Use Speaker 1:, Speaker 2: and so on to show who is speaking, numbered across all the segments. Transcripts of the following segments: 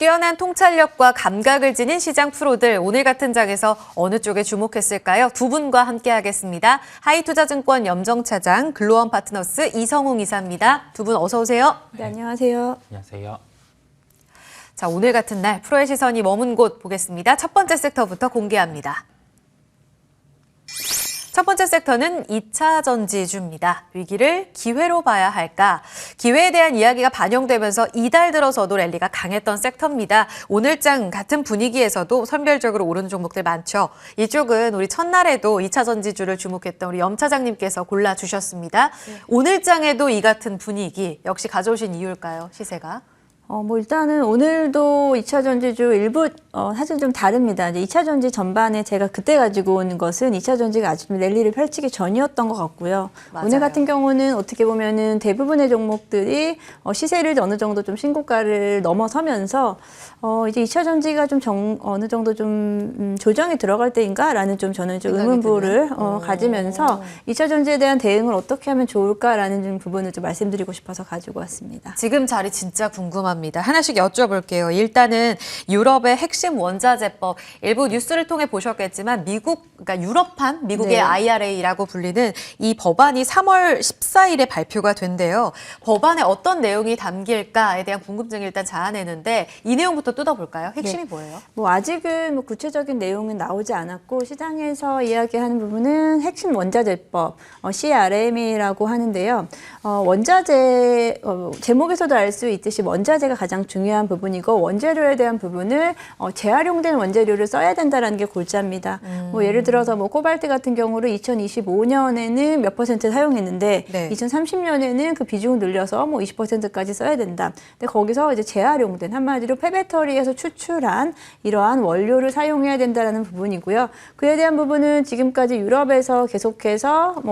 Speaker 1: 뛰어난 통찰력과 감각을 지닌 시장 프로들, 오늘 같은 장에서 어느 쪽에 주목했을까요? 두 분과 함께하겠습니다. 하이투자증권 염정차장, 글로원 파트너스 이성웅 이사입니다. 두 분 어서 오세요.
Speaker 2: 네, 안녕하세요.
Speaker 3: 안녕하세요.
Speaker 1: 자, 오늘 같은 날 프로의 시선이 머문 곳 보겠습니다. 첫 번째 섹터부터 공개합니다. 첫 번째 섹터는 2차 전지주입니다. 위기를 기회로 봐야 할까? 기회에 대한 이야기가 반영되면서 이달 들어서도 랠리가 강했던 섹터입니다. 오늘장 같은 분위기에서도 선별적으로 오르는 종목들 많죠. 이쪽은 우리 첫날에도 2차 전지주를 주목했던 우리 염 차장님께서 골라주셨습니다. 네. 오늘장에도 이 같은 분위기 역시 가져오신 이유일까요? 시세가?
Speaker 2: 일단은 오늘도 2차 전지주 일부 사실 좀 다릅니다. 이제 2차 전지 전반에 제가 그때 가지고 온 것은 2차 전지가 아직 좀 랠리를 펼치기 전이었던 것 같고요.
Speaker 1: 맞아요.
Speaker 2: 오늘 같은 경우는 어떻게 보면은 대부분의 종목들이 시세를 어느 정도 좀 신고가를 넘어서면서 이제 2차 전지가 좀 어느 정도 좀 조정이 들어갈 때인가라는 좀 저는 좀 의문부를 가지면서 2차 전지에 대한 대응을 어떻게 하면 좋을까라는 좀 부분을 좀 말씀드리고 싶어서 가지고 왔습니다.
Speaker 1: 지금 자리 진짜 궁금합니다. 하나씩 여쭤볼게요. 일단은 유럽의 핵심 원자재법, 일부 뉴스를 통해 보셨겠지만 그러니까 유럽판, 미국의
Speaker 2: 네.
Speaker 1: IRA라고 불리는 이 법안이 3월 14일에 발표가 된대요. 법안에 어떤 내용이 담길까에 대한 궁금증을 일단 자아내는데 이 내용부터 뜯어볼까요? 핵심이
Speaker 2: 네.
Speaker 1: 뭐예요?
Speaker 2: 아직은 구체적인 내용은 나오지 않았고 시장에서 이야기하는 부분은 핵심 원자재법, CRM이라고 하는데요. 원자재, 제목에서도 알 수 있듯이 원자재가 가장 중요한 부분이고 원재료에 대한 부분을 재활용된 원재료를 써야 된다는 게 골자입니다. 예를 들어서 코발트 같은 경우를 2025년에는 몇 퍼센트 사용했는데
Speaker 1: 네.
Speaker 2: 2030년에는 그 비중을 늘려서 20%까지 써야 된다. 근데 거기서 이제 재활용된 한마디로 폐배터리에서 추출한 이러한 원료를 사용해야 된다는 부분이고요. 그에 대한 부분은 지금까지 유럽에서 계속해서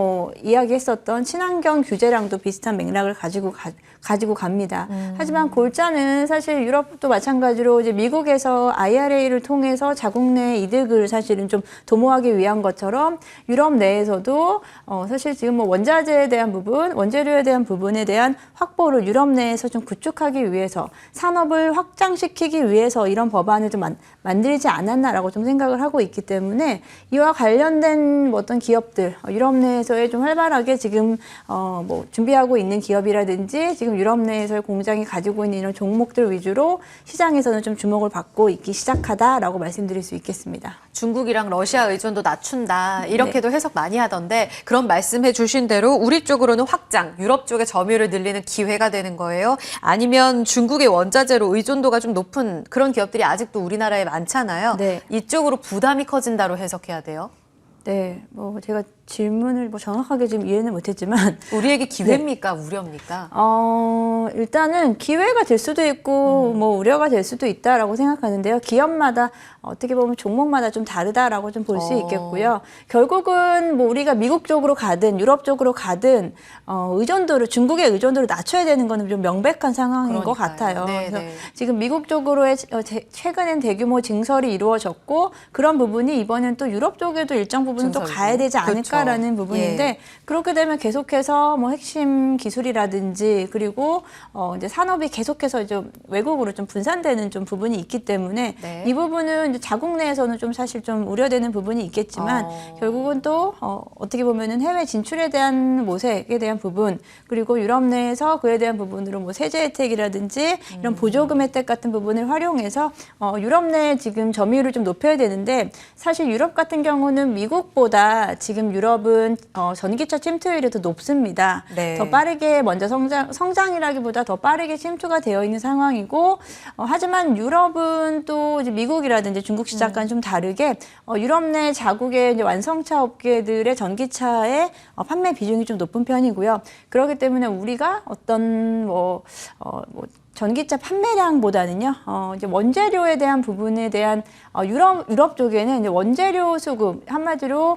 Speaker 2: 이야기했었던 친환경 규제랑도 비슷한 맥락을 가지고 갑니다. 하지만 골자는 사실 유럽도 마찬가지로 이제 미국에서 IRA를 통해서 자국 내 이득을 사실은 좀 도모하기 위한 것처럼 유럽 내에서도 사실 지금 원자재에 대한 부분, 원재료에 대한 부분에 대한 확보를 유럽 내에서 좀 구축하기 위해서 산업을 확장시키기 위해서 이런 법안을 좀 만들지 않았나라고 좀 생각을 하고 있기 때문에 이와 관련된 어떤 기업들 유럽 내에서의 좀 활발하게 지금 준비하고 있는 기업이라든지 지금 유럽 내에서의 공장이 가지고 있는 이런 종목들 위주로 시장에서는 좀 주목을 받고 있기 시작하다라고 말씀드릴 수 있겠습니다.
Speaker 1: 중국이랑 러시아 의존도 낮춘다 이렇게도 해석 많이 하던데 그런 말씀해 주신 대로 우리 쪽으로는 확장, 유럽 쪽의 점유율을 늘리는 기회가 되는 거예요? 아니면 중국의 원자재로 의존도가 좀 높은 그런 기업들이 아직도 우리나라에 많잖아요.
Speaker 2: 네.
Speaker 1: 이쪽으로 부담이 커진다로 해석해야 돼요?
Speaker 2: 네, 제가 질문을 정확하게 지금 이해는 못했지만
Speaker 1: 우리에게 기회입니까? 네. 우려입니까?
Speaker 2: 일단은 기회가 될 수도 있고 우려가 될 수도 있다라고 생각하는데요. 기업마다 어떻게 보면 종목마다 좀 다르다라고 좀 볼 수 있겠고요. 결국은 우리가 미국 쪽으로 가든 유럽 쪽으로 가든 의존도를 중국의 의존도를 낮춰야 되는 거는 좀 명백한 상황인 것 같아요.
Speaker 1: 네,
Speaker 2: 그래서
Speaker 1: 네.
Speaker 2: 지금 미국 쪽으로의 최근엔 대규모 증설이 이루어졌고 그런 부분이 이번엔 또 유럽 쪽에도 일정 부분은 또 가야 되지 않을까라는
Speaker 1: 그렇죠.
Speaker 2: 부분인데
Speaker 1: 예.
Speaker 2: 그렇게 되면 계속해서 핵심 기술이라든지 그리고 이제 산업이 계속해서 좀 외국으로 좀 분산되는 좀 부분이 있기 때문에
Speaker 1: 네.
Speaker 2: 이 부분은 이제 자국 내에서는 좀 사실 좀 우려되는 부분이 있겠지만 결국은 또 어떻게 보면은 해외 진출에 대한 모색에 대한 부분 그리고 유럽 내에서 그에 대한 부분으로 세제 혜택이라든지 이런 보조금 혜택 같은 부분을 활용해서 유럽 내에 지금 점유율을 좀 높여야 되는데 사실 유럽 같은 경우는 미국보다 지금 유럽은 전기차 침투율이 더 높습니다.
Speaker 1: 네.
Speaker 2: 더 빠르게 먼저 성장이라기보다 더 빠르게 침투가 되어 있는 상황이고 하지만 유럽은 또 이제 미국이라든지 중국 시장과는 좀 다르게 유럽 내 자국의 이제 완성차 업계들의 전기차의 판매 비중이 좀 높은 편이고요. 그렇기 때문에 우리가 어떤 전기차 판매량보다는요, 이제 원재료에 대한 부분에 대한 유럽 쪽에는 이제 원재료 수급, 한마디로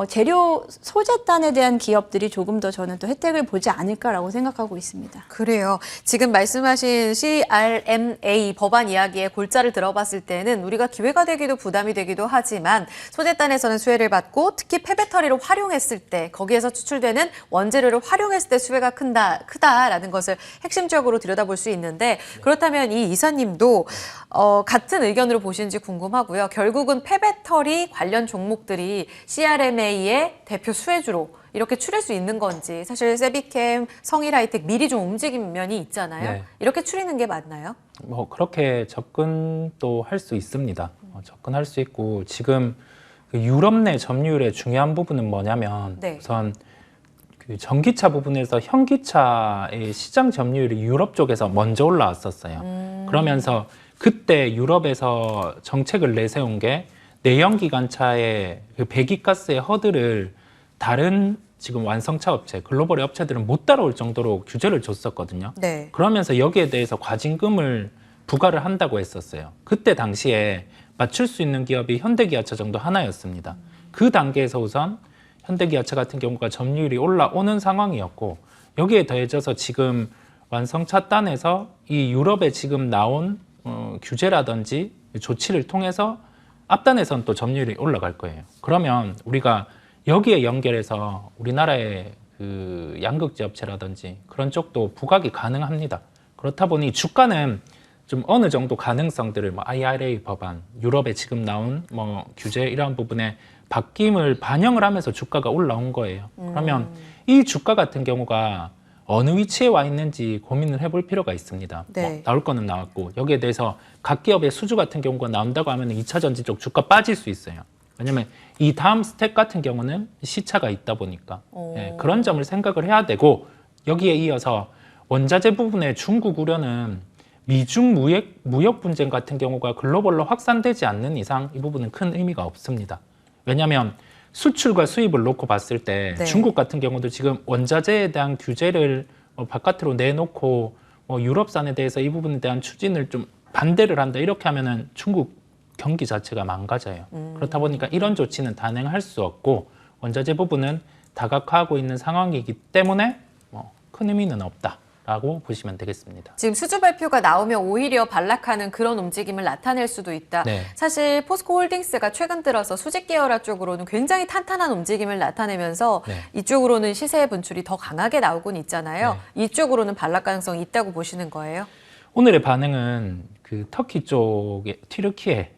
Speaker 2: 재료 소재단에 대한 기업들이 조금 더 저는 또 혜택을 보지 않을까라고 생각하고 있습니다.
Speaker 1: 그래요. 지금 말씀하신 CRMA 법안 이야기의 골자를 들어봤을 때는 우리가 기회가 되기도 부담이 되기도 하지만 소재단에서는 수혜를 받고 특히 폐배터리를 활용했을 때 거기에서 추출되는 원재료를 활용했을 때 수혜가 크다라는 것을 핵심적으로 들여다볼 수 있는데 하는데 그렇다면 이 이사님도 같은 의견으로 보시는지 궁금하고요. 결국은 폐배터리 관련 종목들이 CRMA의 대표 수혜주로 이렇게 추릴 수 있는 건지 사실 세비캠, 성일하이텍 미리 좀 움직인 면이 있잖아요.
Speaker 3: 네.
Speaker 1: 이렇게 추리는 게 맞나요?
Speaker 3: 뭐 그렇게 접근도 할 수 있습니다. 접근할 수 있고 지금 그 유럽 내 점유율의 중요한 부분은 뭐냐면
Speaker 1: 네.
Speaker 3: 우선 그 전기차 부분에서 현기차의 시장 점유율이 유럽 쪽에서 먼저 올라왔었어요. 그러면서 그때 유럽에서 정책을 내세운 게 내연기관차의 그 배기가스의 허들을 다른 지금 완성차 업체, 글로벌의 업체들은 못 따라올 정도로 규제를 줬었거든요.
Speaker 1: 네.
Speaker 3: 그러면서 여기에 대해서 과징금을 부과를 한다고 했었어요. 그때 당시에 맞출 수 있는 기업이 현대기아차 정도 하나였습니다. 그 단계에서 우선 현대기아차 같은 경우가 점유율이 올라오는 상황이었고 여기에 더해져서 지금 완성차 단에서 이 유럽에 지금 나온 규제라든지 조치를 통해서 앞단에서는 또 점유율이 올라갈 거예요. 그러면 우리가 여기에 연결해서 우리나라의 그 양극재 업체라든지 그런 쪽도 부각이 가능합니다. 그렇다 보니 주가는 좀 어느 정도 가능성들을 뭐 IRA 법안, 유럽에 지금 나온 뭐 규제 이러한 부분에 바뀜을 반영을 하면서 주가가 올라온 거예요. 그러면 이 주가 같은 경우가 어느 위치에 와 있는지 고민을 해볼 필요가 있습니다.
Speaker 1: 네.
Speaker 3: 뭐 나올 거는 나왔고 여기에 대해서 각 기업의 수주 같은 경우가 나온다고 하면 2차 전지 쪽 주가 빠질 수 있어요. 왜냐면 이 다음 스텝 같은 경우는 시차가 있다 보니까 그런 점을 생각을 해야 되고 여기에 이어서 원자재 부분에 중국 우려는 미중 무역 분쟁 같은 경우가 글로벌로 확산되지 않는 이상 이 부분은 큰 의미가 없습니다. 왜냐하면 수출과 수입을 놓고 봤을 때
Speaker 1: 네.
Speaker 3: 중국 같은 경우도 지금 원자재에 대한 규제를 바깥으로 내놓고 유럽산에 대해서 이 부분에 대한 추진을 좀 반대를 한다 이렇게 하면은 중국 경기 자체가 망가져요. 그렇다 보니까 이런 조치는 단행할 수 없고 원자재 부분은 다각화하고 있는 상황이기 때문에 큰 의미는 없다라고 보시면 되겠습니다.
Speaker 1: 지금 수주 발표가 나오면 오히려 반락하는 그런 움직임을 나타낼 수도 있다.
Speaker 3: 네.
Speaker 1: 사실 포스코홀딩스가 최근 들어서 수직 계열화 쪽으로는 굉장히 탄탄한 움직임을 나타내면서
Speaker 3: 네.
Speaker 1: 이쪽으로는 시세 분출이 더 강하게 나오곤 있잖아요. 이쪽으로는 반락 가능성이 있다고 보시는 거예요?
Speaker 3: 오늘의 반응은 그 터키 쪽의 튀르키예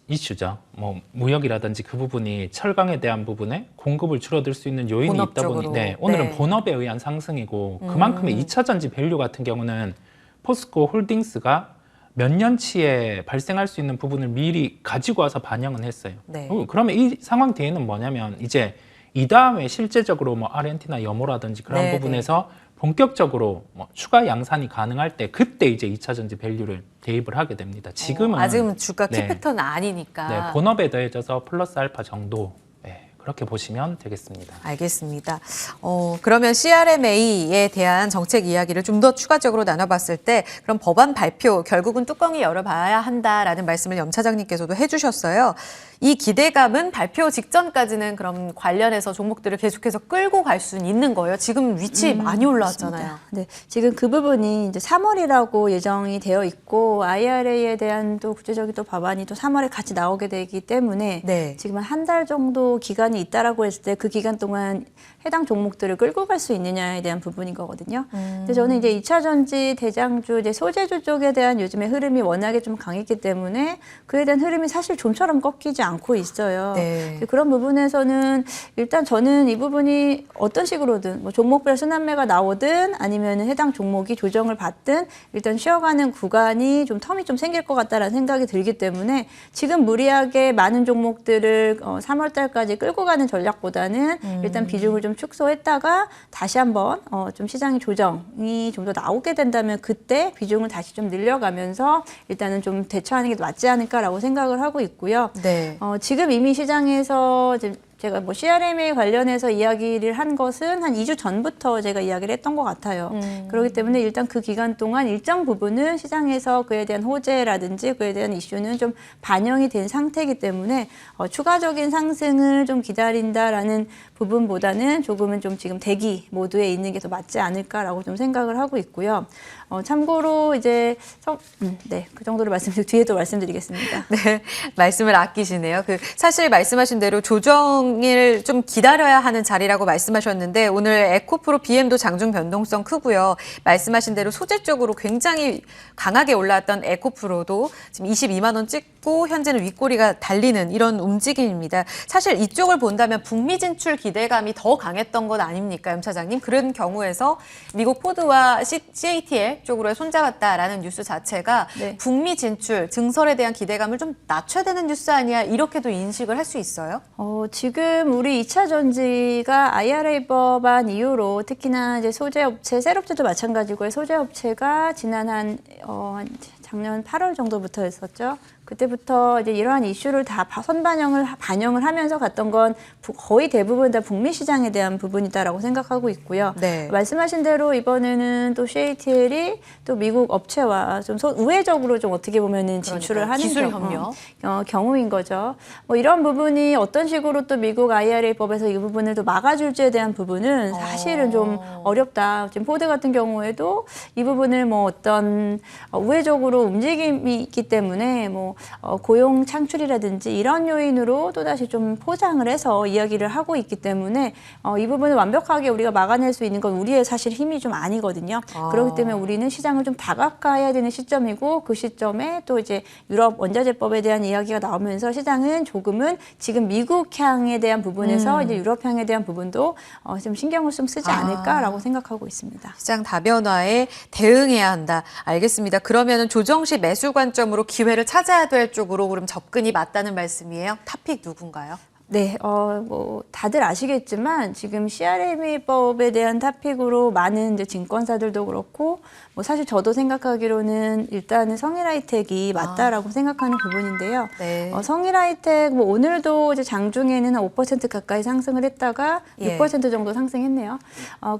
Speaker 3: 이슈죠. 뭐 무역이라든지 그 부분이 철강에 대한 부분에 공급을 줄어들 수 있는 요인이 있다
Speaker 1: 본업적으로.
Speaker 3: 보니 오늘은
Speaker 1: 네.
Speaker 3: 본업에 의한 상승이고 그만큼의 2차 전지 밸류 같은 경우는 포스코 홀딩스가 몇 년치에 발생할 수 있는 부분을 미리 가지고 와서 반영은 했어요.
Speaker 1: 네.
Speaker 3: 그러면 이 상황 뒤에는 뭐냐면 이제 이 다음에 실제적으로 뭐 아르헨티나 염호라든지 그런
Speaker 1: 네,
Speaker 3: 부분에서 본격적으로 뭐 추가 양산이 가능할 때 그때 이제 2차 전지 밸류를 대입을 하게 됩니다. 지금은
Speaker 1: 아직은 주가
Speaker 3: 네.
Speaker 1: 키패턴은 아니니까.
Speaker 3: 네, 본업에 더해져서 플러스 알파 정도 그렇게 보시면 되겠습니다.
Speaker 1: 알겠습니다. 그러면 CRMA에 대한 정책 이야기를 좀 더 추가적으로 나눠봤을 때 그럼 법안 발표 결국은 뚜껑이 열어봐야 한다라는 말씀을 염 차장님께서도 해주셨어요. 이 기대감은 발표 직전까지는 그럼 관련해서 종목들을 계속해서 끌고 갈 수는 있는 거예요. 지금 위치 많이 올라왔잖아요.
Speaker 2: 맞습니다. 네, 지금 그 부분이 이제 3월이라고 예정이 되어 있고 IRA에 대한 또 구체적인 또 법안이 또 3월에 같이 나오게 되기 때문에
Speaker 1: 네.
Speaker 2: 지금 한 달 정도 기간이 있다라고 했을 때 그 기간 동안 해당 종목들을 끌고 갈 수 있느냐에 대한 부분인 거거든요. 근데 저는 이제 2차 전지 대장주 이제 소재주 쪽에 대한 요즘의 흐름이 워낙에 좀 강했기 때문에 그에 대한 흐름이 사실 좀처럼 꺾이지 않고 있어요.
Speaker 1: 네.
Speaker 2: 그런 부분에서는 일단 저는 이 부분이 어떤 식으로든 뭐 종목별 순환매가 나오든 아니면 해당 종목이 조정을 받든 일단 쉬어가는 구간이 좀 텀이 좀 생길 것 같다라는 생각이 들기 때문에 지금 무리하게 많은 종목들을 3월 달까지 끌고 가는 전략보다는 일단 비중을 좀 축소했다가 다시 한번 좀 시장의 조정이 좀 더 나오게 된다면 그때 비중을 다시 좀 늘려가면서 일단은 좀 대처하는 게 맞지 않을까라고 생각을 하고 있고요.
Speaker 1: 네.
Speaker 2: 지금 이미 시장에서 제가 뭐 CRMA 관련해서 이야기를 한 것은 한 2주 전부터 제가 이야기를 했던 것 같아요. 그렇기 때문에 일단 그 기간 동안 일정 부분은 시장에서 그에 대한 호재라든지 그에 대한 이슈는 좀 반영이 된 상태이기 때문에 추가적인 상승을 좀 기다린다라는 부분보다는 조금은 좀 지금 대기 모드에 있는 게 더 맞지 않을까라고 좀 생각을 하고 있고요. 참고로 이제 네, 그 정도로 뒤에 또 말씀드리겠습니다.
Speaker 1: 네, 말씀을 아끼시네요. 사실 말씀하신 대로 조정 변동을 좀 기다려야 하는 자리라고 말씀하셨는데 오늘 에코프로 BM도 장중 변동성 크고요. 말씀하신 대로 소재 쪽으로 굉장히 강하게 올라왔던 에코프로도 지금 22만 원 찍고 현재는 윗꼬리가 달리는 이런 움직임입니다. 사실 이쪽을 본다면 북미 진출 기대감이 더 강했던 것 아닙니까, 임 차장님? 그런 경우에서 미국 포드와 CATL 쪽으로 손잡았다라는 뉴스 자체가
Speaker 2: 네.
Speaker 1: 북미 진출, 증설에 대한 기대감을 좀 낮춰야 되는 뉴스 아니야? 이렇게도 인식을 할 수 있어요?
Speaker 2: 지금 우리 2차 전지가 IRA 법안 이후로 특히나 이제 소재업체, 셀업체도 마찬가지고요. 소재업체가 지난 작년 8월 정도부터 했었죠. 그때부터 이제 이러한 이슈를 다 반영을 하면서 갔던 건 거의 대부분 다 북미 시장에 대한 부분이다라고 생각하고 있고요.
Speaker 1: 네.
Speaker 2: 말씀하신 대로 이번에는 또 CATL이 또 미국 업체와 좀 우회적으로 좀 어떻게 보면은 진출을 하는
Speaker 1: 기술 협력.
Speaker 2: 경우인 거죠. 뭐 이런 부분이 어떤 식으로 또 미국 IRA 법에서 이 부분을 또 막아줄지에 대한 부분은 사실은 좀 어렵다. 지금 포드 같은 경우에도 이 부분을 뭐 어떤 우회적으로 움직임이 있기 때문에 뭐 고용 창출이라든지 이런 요인으로 또다시 좀 포장을 해서 이야기를 하고 있기 때문에 이 부분을 완벽하게 우리가 막아낼 수 있는 건 우리의 사실 힘이 좀 아니거든요. 그렇기 때문에 우리는 시장을 좀 다각화해야 되는 시점이고 그 시점에 또 이제 유럽 원자재법에 대한 이야기가 나오면서 시장은 조금은 지금 미국향에 대한 부분에서 이제 유럽향에 대한 부분도 좀 신경을 좀 쓰지 않을까라고 생각하고 있습니다.
Speaker 1: 시장 다변화에 대응해야 한다. 알겠습니다. 그러면은 조정 시 매수 관점으로 기회를 찾아야 될 쪽으로 그럼 접근이 맞다는 말씀이에요? 탑픽 누군가요?
Speaker 2: 네, 뭐 다들 아시겠지만 지금 CRM법에 대한 토픽으로 많은 이제 증권사들도 그렇고 뭐 사실 저도 생각하기로는 일단은 성일하이텍이 맞다라고 생각하는 부분인데요.
Speaker 1: 네.
Speaker 2: 성일하이텍 뭐 오늘도 이제 장중에는 한 5% 가까이 상승을 했다가
Speaker 1: 예.
Speaker 2: 6% 정도 상승했네요.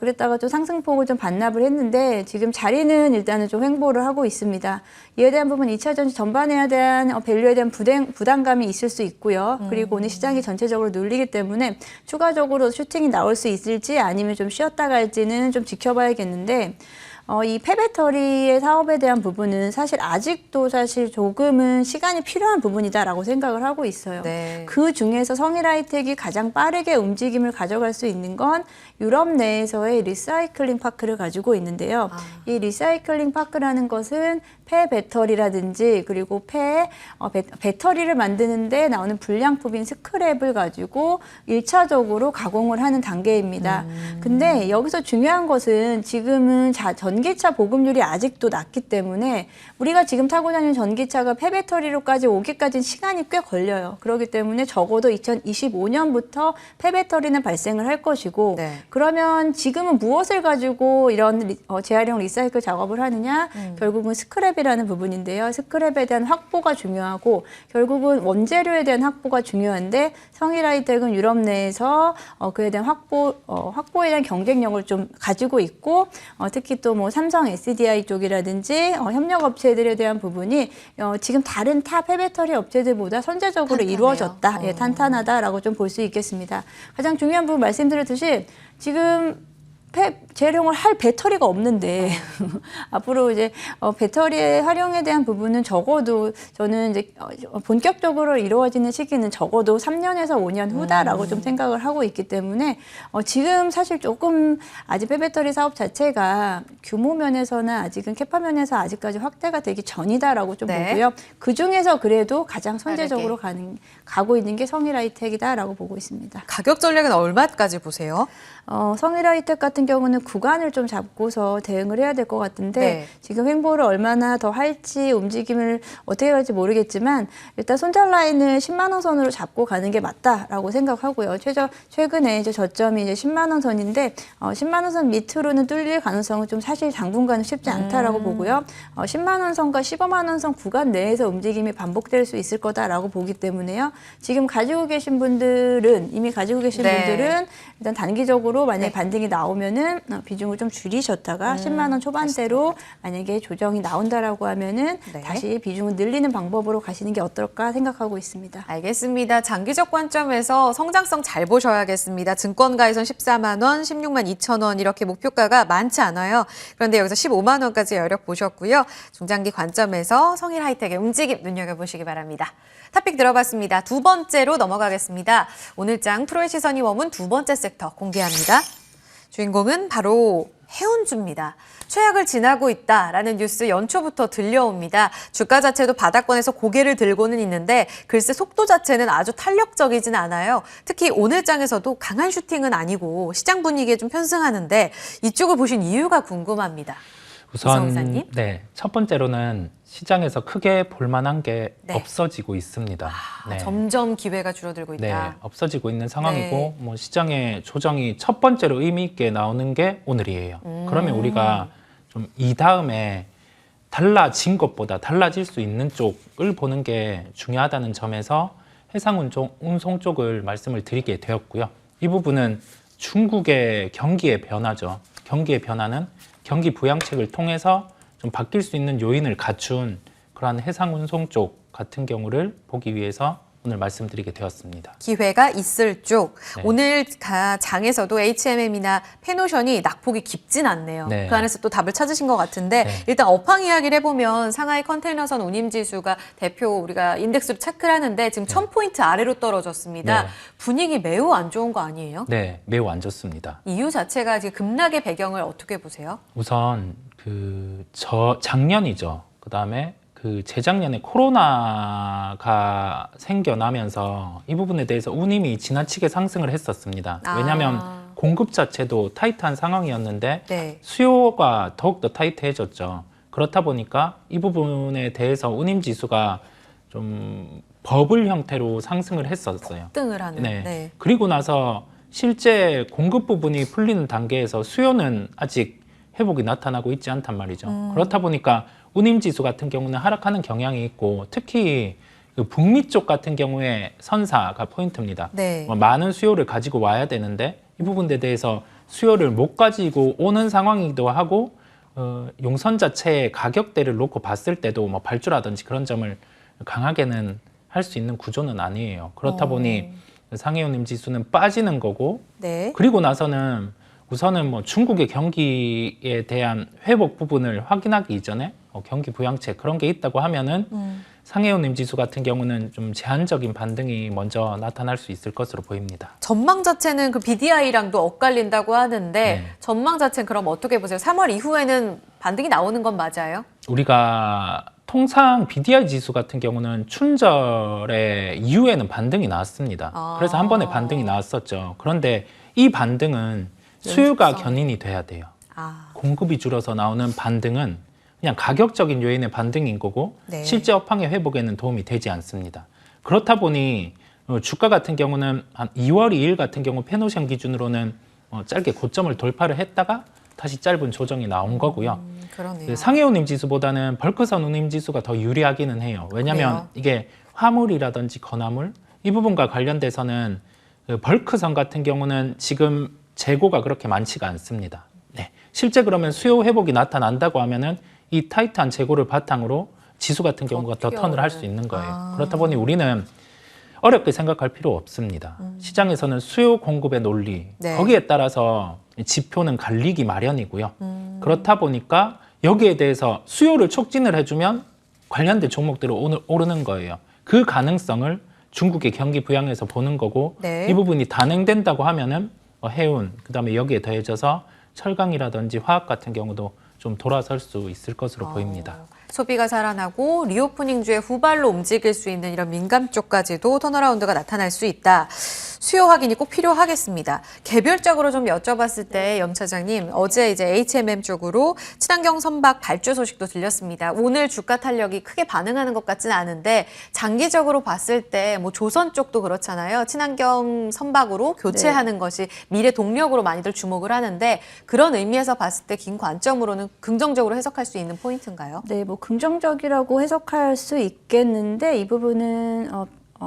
Speaker 2: 그랬다가 좀 상승폭을 좀 반납을 했는데 지금 자리는 일단은 좀 횡보를 하고 있습니다. 이에 대한 부분 2차 전지 전반에 대한 밸류에 대한 부담감이 있을 수 있고요. 그리고 오늘 시장이 전체적으로 눌리기 때문에 추가적으로 슈팅이 나올 수 있을지 아니면 좀 쉬었다 갈지는 좀 지켜봐야겠는데 이 폐배터리의 사업에 대한 부분은 사실 아직도 사실 조금은 시간이 필요한 부분이다라고 생각을 하고 있어요.
Speaker 1: 네.
Speaker 2: 그 중에서 성일하이텍이 가장 빠르게 움직임을 가져갈 수 있는 건 유럽 내에서의 리사이클링 파크를 가지고 있는데요. 이 리사이클링 파크라는 것은 폐배터리라든지 그리고 배터리를 만드는데 나오는 불량품인 스크랩을 가지고 1차적으로 가공을 하는 단계입니다. 근데 여기서 중요한 것은 지금은 전기차 보급률이 아직도 낮기 때문에 우리가 지금 타고 다니는 전기차가 폐배터리로까지 오기까지는 시간이 꽤 걸려요. 그렇기 때문에 적어도 2025년부터 폐배터리는 발생을 할 것이고
Speaker 1: 네.
Speaker 2: 그러면 지금은 무엇을 가지고 이런 재활용 리사이클 작업을 하느냐? 결국은 스크랩이라는 부분인데요. 스크랩에 대한 확보가 중요하고 결국은 원재료에 대한 확보가 중요한데 성일하이텍은 유럽 내에서 그에 대한 확보에 대한 경쟁력을 좀 가지고 있고 특히 또 뭐 삼성 SDI 쪽이라든지 협력 업체들에 대한 부분이 지금 다른 타 폐배터리 업체들보다 선제적으로
Speaker 1: 탄탄해요.
Speaker 2: 이루어졌다. 예, 탄탄하다라고 좀 볼 수 있겠습니다. 가장 중요한 부분 말씀드렸듯이 지금 재활용을 할 배터리가 없는데 앞으로 이제 배터리의 활용에 대한 부분은 적어도 저는 이제 본격적으로 이루어지는 시기는 적어도 3년에서 5년 후다라고 좀 생각을 하고 있기 때문에 지금 사실 조금 아직 폐배터리 사업 자체가 규모 면에서나 아직은 캐파 면에서 아직까지 확대가 되기 전이다라고 좀
Speaker 1: 네.
Speaker 2: 보고요. 그 중에서 그래도 가장 선제적으로 가고 있는 게 성일하이텍이다라고 보고 있습니다.
Speaker 1: 가격 전략은 얼마까지 보세요?
Speaker 2: 성일하이텍 같은 경우는 구간을 좀 잡고서 대응을 해야 될 것 같은데
Speaker 1: 네.
Speaker 2: 지금 횡보를 얼마나 더 할지 움직임을 어떻게 할지 모르겠지만 일단 손절 라인을 10만 원 선으로 잡고 가는 게 맞다라고 생각하고요. 최근에 이제 저점이 이제 10만 원 선인데 10만 원 선 밑으로는 뚫릴 가능성은 좀 사실 당분간은 쉽지 않다라고 보고요. 10만 원 선과 15만 원 선 구간 내에서 움직임이 반복될 수 있을 거다라고 보기 때문에요. 지금 이미 가지고 계신
Speaker 1: 네.
Speaker 2: 분들은 일단 단기적으로 만약에 반등이 나오면은 하면은 비중을 좀 줄이셨다가 10만 원 초반대로 만약에 조정이 나온다라고 하면은
Speaker 1: 네.
Speaker 2: 다시 비중을 늘리는 방법으로 가시는 게 어떨까 생각하고 있습니다.
Speaker 1: 알겠습니다. 장기적 관점에서 성장성 잘 보셔야겠습니다. 증권가에선 14만 원, 16만 2천 원 이렇게 목표가가 많지 않아요. 그런데 여기서 15만 원까지 여력 보셨고요. 중장기 관점에서 성일 하이텍의 움직임 눈여겨보시기 바랍니다. 탑픽 들어봤습니다. 두 번째로 넘어가겠습니다. 오늘장 프로의 시선이 머문 두 번째 섹터 공개합니다. 주인공은 바로 해운주입니다. 최악을 지나고 있다라는 뉴스 연초부터 들려옵니다. 주가 자체도 바닥권에서 고개를 들고는 있는데 글쎄 속도 자체는 아주 탄력적이진 않아요. 특히 오늘 장에서도 강한 슈팅은 아니고 시장 분위기에 좀 편승하는데 이쪽을 보신 이유가 궁금합니다. 이성 이사님?
Speaker 3: 네, 첫 번째로는 시장에서 크게 볼만한 게
Speaker 1: 네.
Speaker 3: 없어지고 있습니다. 네.
Speaker 1: 점점 기회가 줄어들고
Speaker 3: 네,
Speaker 1: 있다.
Speaker 3: 없어지고 있는 상황이고
Speaker 1: 네.
Speaker 3: 뭐 시장의 조정이 첫 번째로 의미 있게 나오는 게 오늘이에요. 그러면 우리가 좀 이 다음에 달라진 것보다 달라질 수 있는 쪽을 보는 게 중요하다는 점에서 해상운송 쪽을 말씀을 드리게 되었고요. 이 부분은 중국의 경기의 변화죠. 경기의 변화는 경기 부양책을 통해서 좀 바뀔 수 있는 요인을 갖춘 그러한 해상운송 쪽 같은 경우를 보기 위해서 오늘 말씀드리게 되었습니다.
Speaker 1: 기회가 있을 쪽.
Speaker 3: 네.
Speaker 1: 오늘 장에서도 H&M이나 페노션이 낙폭이 깊진 않네요.
Speaker 3: 네.
Speaker 1: 그 안에서 또 답을 찾으신 것 같은데
Speaker 3: 네.
Speaker 1: 일단 업황 이야기를 해보면 상하이 컨테이너선 운임지수가 대표 우리가 인덱스로 체크를 하는데 지금 1000포인트 아래로 떨어졌습니다.
Speaker 3: 네.
Speaker 1: 분위기 매우 안 좋은 거 아니에요?
Speaker 3: 네, 매우 안 좋습니다.
Speaker 1: 이유 자체가 지금 급락의 배경을 어떻게 보세요?
Speaker 3: 우선 작년이죠. 그다음에 재작년에 코로나가 생겨나면서 이 부분에 대해서 운임이 지나치게 상승을 했었습니다. 왜냐하면 공급 자체도 타이트한 상황이었는데
Speaker 1: 네.
Speaker 3: 수요가 더욱더 타이트해졌죠. 그렇다 보니까 이 부분에 대해서 운임 지수가 좀 버블 형태로 상승을 했었어요.
Speaker 1: 등을 하는.
Speaker 3: 네.
Speaker 1: 네.
Speaker 3: 그리고 나서 실제 공급 부분이 풀리는 단계에서 수요는 아직 회복이 나타나고 있지 않단 말이죠. 그렇다 보니까 운임지수 같은 경우는 하락하는 경향이 있고 특히 북미 쪽 같은 경우에 선사가 포인트입니다.
Speaker 1: 네.
Speaker 3: 많은 수요를 가지고 와야 되는데 이 부분에 대해서 수요를 못 가지고 오는 상황이기도 하고 용선 자체의 가격대를 놓고 봤을 때도 뭐 발주라든지 그런 점을 강하게는 할 수 있는 구조는 아니에요. 그렇다 보니 상해 운임지수는 빠지는 거고
Speaker 1: 네.
Speaker 3: 그리고 나서는 우선은 뭐 중국의 경기에 대한 회복 부분을 확인하기 이전에 경기 부양책 그런 게 있다고 하면은 상해운임 지수 같은 경우는 좀 제한적인 반등이 먼저 나타날 수 있을 것으로 보입니다.
Speaker 1: 전망 자체는 그 BDI랑도 엇갈린다고 하는데
Speaker 3: 네.
Speaker 1: 전망 자체는 그럼 어떻게 보세요? 3월 이후에는 반등이 나오는 건 맞아요?
Speaker 3: 우리가 통상 BDI 지수 같은 경우는 춘절의 이후에는 반등이 나왔습니다. 그래서 한 번에 반등이 나왔었죠. 그런데 이 반등은 수요가 견인이 돼야 돼요. 공급이 줄어서 나오는 반등은 그냥 가격적인 요인의 반등인 거고
Speaker 1: 네.
Speaker 3: 실제 업황의 회복에는 도움이 되지 않습니다. 그렇다 보니 주가 같은 경우는 한 2월 2일 같은 경우 페노션 기준으로는 짧게 고점을 돌파를 했다가 다시 짧은 조정이 나온 거고요.
Speaker 1: 그러네요.
Speaker 3: 상해 운임 지수보다는 벌크선 운임 지수가 더 유리하기는 해요. 왜냐하면
Speaker 1: 그래요?
Speaker 3: 이게 화물이라든지 건화물 이 부분과 관련돼서는 벌크선 같은 경우는 지금 재고가 그렇게 많지가 않습니다. 네. 실제 그러면 수요 회복이 나타난다고 하면은 이 타이트한 재고를 바탕으로 지수 같은 경우가 더 턴을 할 수 있는 거예요. 그렇다 보니 우리는 어렵게 생각할 필요 없습니다. 시장에서는 수요 공급의 논리
Speaker 1: 네.
Speaker 3: 거기에 따라서 지표는 갈리기 마련이고요. 그렇다 보니까 여기에 대해서 수요를 촉진을 해주면 관련된 종목들이 오르는 거예요. 그 가능성을 중국의 경기 부양에서 보는 거고
Speaker 1: 네.
Speaker 3: 이 부분이 단행된다고 하면은 해운 그다음에 여기에 더해져서 철강이라든지 화학 같은 경우도 좀 돌아설 수 있을 것으로 보입니다.
Speaker 1: 소비가 살아나고 리오프닝 주에 후발로 움직일 수 있는 이런 민감 쪽까지도 턴어라운드가 나타날 수 있다. 수요 확인이 꼭 필요하겠습니다. 개별적으로 좀 여쭤봤을 때 염 차장님 어제 이제 H&M 쪽으로 친환경 선박 발주 소식도 들렸습니다. 오늘 주가 탄력이 크게 반응하는 것 같지는 않은데 장기적으로 봤을 때 뭐 조선 쪽도 그렇잖아요. 친환경 선박으로 교체하는 것이 미래 동력으로 많이들 주목을 하는데 그런 의미에서 봤을 때 긴 관점으로는 긍정적으로 해석할 수 있는 포인트인가요?
Speaker 2: 네, 뭐 긍정적이라고 해석할 수 있겠는데 이 부분은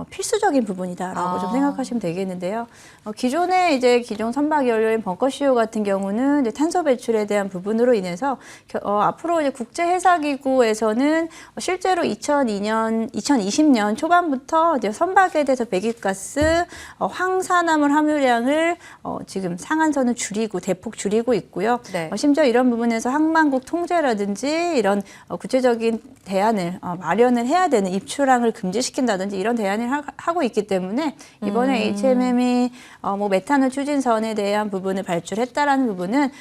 Speaker 2: 필수적인 부분이다라고 좀
Speaker 1: 아.
Speaker 2: 생각하시면 되겠는데요. 기존에 이제 기존 선박 연료인 벙커CO 같은 경우는 이제 탄소 배출에 대한 부분으로 인해서 앞으로 이제 국제해사기구에서는 실제로 2020년 초반부터 이제 선박에 대해서 배기가스, 황산화물 함유량을 지금 상한선을 줄이고 대폭 줄이고 있고요.
Speaker 1: 네.
Speaker 2: 심지어 이런 부분에서 항만국 통제라든지 이런 구체적인 대안을 마련을 해야 되는 입출항을 금지시킨다든지 이런 대안을 하고 있기 때문에 이번에 HMM이 뭐 메탄올 추진선에 대한 부분을 발주했다라는 부분은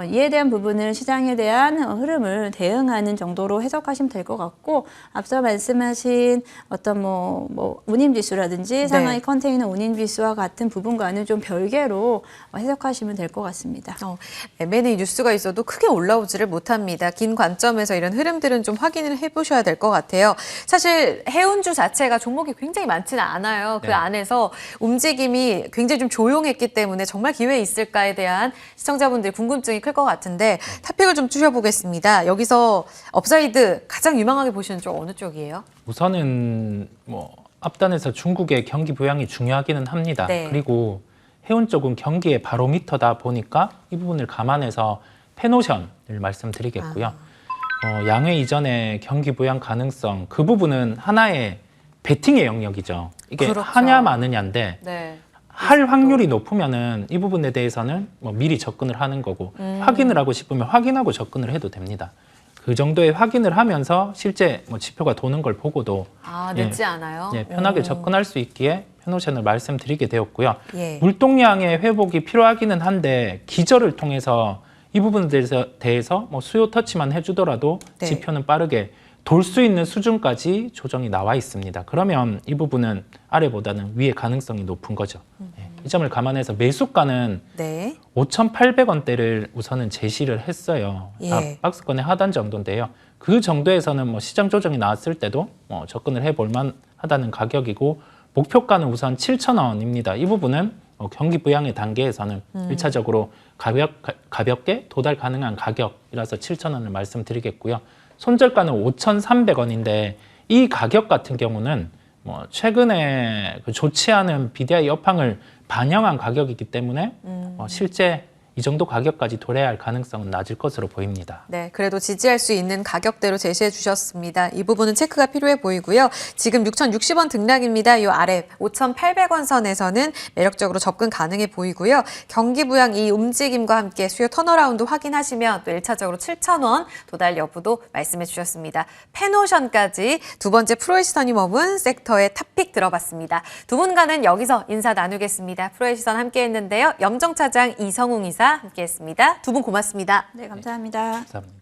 Speaker 2: 이에 대한 부분을 시장에 대한 흐름을 대응하는 정도로 해석하시면 될 것 같고 앞서 말씀하신 어떤 뭐 운임지수라든지 상하이 컨테이너 운임지수와 같은 부분과는 좀 별개로 해석하시면 될 것 같습니다.
Speaker 1: M&A 뉴스가 있어도 크게 올라오지를 못합니다. 긴 관점에서 이런 흐름들은 좀 확인을 해보셔야 될 것 같아요. 사실 해운주 자체가 종목이 굉장히 많지는 않아요. 그
Speaker 3: 네.
Speaker 1: 안에서 움직임이 굉장히 좀 조용했기 때문에 정말 기회 있을까에 대한 시청자분들의 궁금증이 클 것 같은데 탑픽을 좀 주셔보겠습니다. 여기서 업사이드 가장 유망하게 보시는 쪽 어느 쪽이에요?
Speaker 3: 우선은 뭐 앞단에서 중국의 경기 부양이 중요하기는 합니다.
Speaker 1: 네.
Speaker 3: 그리고 해운 쪽은 경기의 바로미터다 보니까 이 부분을 감안해서 페노션을 말씀드리겠고요. 양회 이전에 경기 부양 가능성 그 부분은 하나의 베팅의 영역이죠. 이게
Speaker 1: 그렇죠.
Speaker 3: 하냐 마느냐인데
Speaker 1: 네.
Speaker 3: 할 확률이 높으면은 이 부분에 대해서는 뭐 미리 접근을 하는 거고 확인을 하고 싶으면 확인하고 접근을 해도 됩니다. 그 정도의 확인을 하면서 실제 뭐 지표가 도는 걸 보고도
Speaker 1: 늦지 않아요?
Speaker 3: 편하게 접근할 수 있기에 페노션을 말씀드리게 되었고요.
Speaker 1: 예.
Speaker 3: 물동량의 회복이 필요하기는 한데 기저를 통해서 이 부분에 대해서 뭐 수요 터치만 해주더라도
Speaker 1: 네.
Speaker 3: 지표는 빠르게 돌 수 있는 수준까지 조정이 나와 있습니다. 그러면 이 부분은 아래보다는 위의 가능성이 높은 거죠. 이 점을 감안해서 매수가는
Speaker 1: 네.
Speaker 3: 5,800원대를 우선은 제시를 했어요.
Speaker 1: 예.
Speaker 3: 박스권의 하단 정도인데요. 그 정도에서는 뭐 시장 조정이 나왔을 때도 접근을 해볼 만하다는 가격이고 목표가는 우선 7,000원입니다. 이 부분은 경기 부양의 단계에서는 1차적으로 가볍게 도달 가능한 가격이라서 7,000원을 말씀드리겠고요. 손절가는 5,300원인데 이 가격 같은 경우는 뭐 최근에 그 좋지 않은 BDI 업황을 반영한 가격이기 때문에 실제 이 정도 가격까지 도래할 할 가능성은 낮을 것으로 보입니다.
Speaker 1: 네, 그래도 지지할 수 있는 가격대로 제시해 주셨습니다. 이 부분은 체크가 필요해 보이고요. 지금 6,060원 등락입니다. 이 아래 5,800원 선에서는 매력적으로 접근 가능해 보이고요. 경기 부양 이 움직임과 함께 수요 턴어라운드 확인하시면 또 1차적으로 7,000원 도달 여부도 말씀해 주셨습니다. 페노션까지 두 번째 프로의 시선이 머문 섹터의 탑픽 들어봤습니다. 두 분과는 여기서 인사 나누겠습니다. 프로의 시선 함께 했는데요. 염정차장 이성웅 이사 함께했습니다. 두 분 고맙습니다.
Speaker 2: 네, 감사합니다.
Speaker 3: 감사합니다.